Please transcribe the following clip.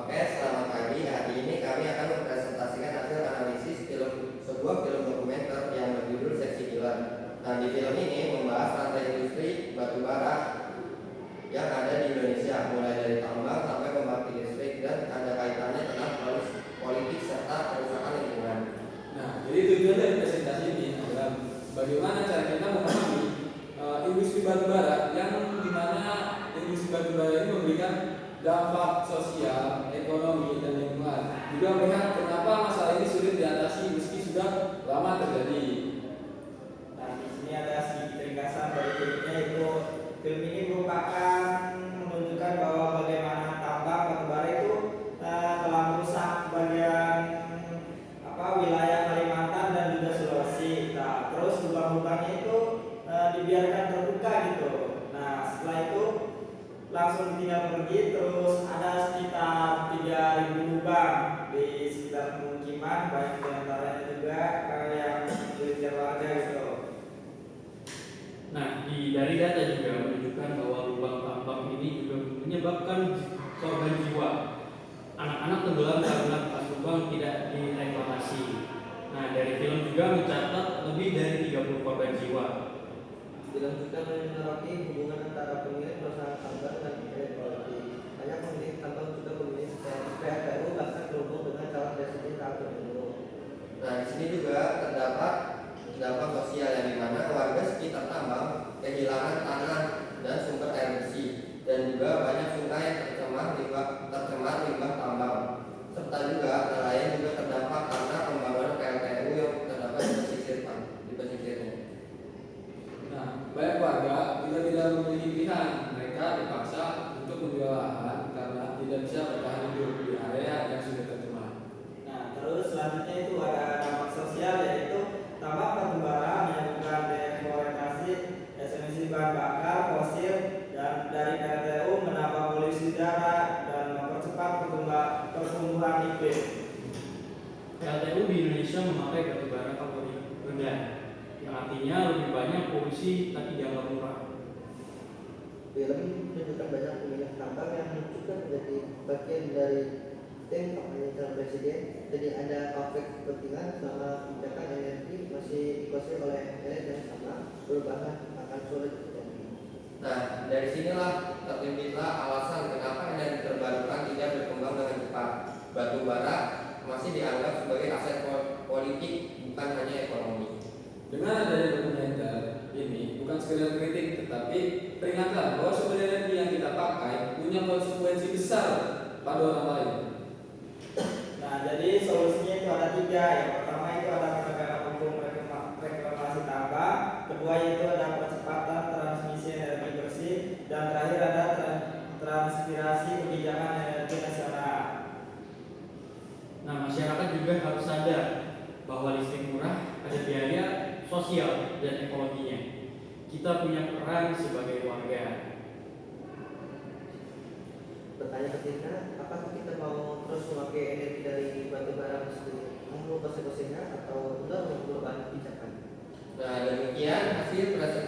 Oke, selamat pagi. Hari ini kami akan mempresentasikan hasil analisis sebuah film dokumenter yang berjudul Seksi Killer. Nah, di film ini membahas rantai industri batu bara yang ada di Indonesia, mulai dari tambang sampai pembangkit listrik, dan ada kaitannya tentang politik serta kerusakan lingkungan. Nah, jadi tujuan dari presentasi ini adalah bagaimana cara kita memahami industri batubara yang dimana industri batubara ini memberikan dampak sosial, ekonomi, dan lingkungan. Juga melihat kenapa masalah ini sulit diatasi meski sudah lama terjadi. Nah, di sini ada sedikit ringkasan dari filmnya, itu film ini merupakan menunjukkan bahwa bagaimana tambang batubara itu telah merusak bagian wilayah Kalimantan dan juga Sulawesi. Nah, terus lubang-lubangnya itu dibiarkan terbuka gitu. Nah, setelah itu langsung ditinggal pergi. Terus ada sekitar 3.000 lubang di sekitar pemukiman, baik diantaranya juga yang dikejar warga gitu. Nah, dari data juga menunjukkan bahwa lubang tambang ini juga menyebabkan korban jiwa. Anak-anak tenggelam karena bekas lubang tidak direklamasi. Nah, dari film juga mencatat lebih dari 30 korban jiwa. Film juga menyoroti hubungan antara pemilik perusahaan tambang dan elit politik. Banyak pemilik tambang juga memilih PHTU bahkan terhubung dengan calon presiden saat pemilu. Nah, di sini juga terdapat dampak sosial yang dimana warga sekitar tambang kehilangan tanah dan sumber air bersih, dan juga banyak sungai yang tercemar limbah tambang, serta juga nelayan juga terdampak karena pembangunan PLTU yang terdapat di pesisirnya. Nah, banyak warga juga tidak memiliki pilihan. Mereka terpaksa untuk menjual lahan karena tidak bisa bertahan hidup di area yang sudah tercemar. Nah, terus selanjutnya itu ada dampak sosial, yaitu tambang batubara menyebabkan deforestasi, emisi bahan bakar fosil, dan dari PLTU menambah polusi udara dan mempercepat pertumbuhan iklim. PLTU di Indonesia memakai batubara kalori rendah, yang artinya lebih banyak polusi tapi dianggap murah. Film menunjukkan banyak pemilik tambang yang juga menjadi bagian dari tim kampanye calon presiden. Jadi ada konflik kepentingan selama kebijakan energi masih dikuasai oleh elit yang sama, perubahan akan sulit terjadi. Nah, dari sinilah tertimbunlah alasan kenapa energi terbarukan tidak berkembang dengan cepat. Batu bara masih dianggap sebagai aset politik, bukan hanya ekonomi. Dengan adanya dokumenter ini bukan sekedar kritik, tetapi peringatan bahwa sumber energi yang kita pakai punya konsekuensi besar pada orang lain. Nah, jadi solusinya itu ada 3. Yang pertama itu ada penegakan hukum reklamasi tambang, kedua itu ada percepatan transmisi energi bersih, dan terakhir ada transpirasi kebijakan energi nasional. Nah, masyarakat juga harus sadar bahwa listrik murah ada biaya sosial dan ekologinya. Kita punya peran sebagai warga. Bertanya ketika, apakah kita mau terus memakai energi dari batu bara meski mengubah konsekuensinya atau benar perubahan kebijakan? Nah, demikian hasil presentasi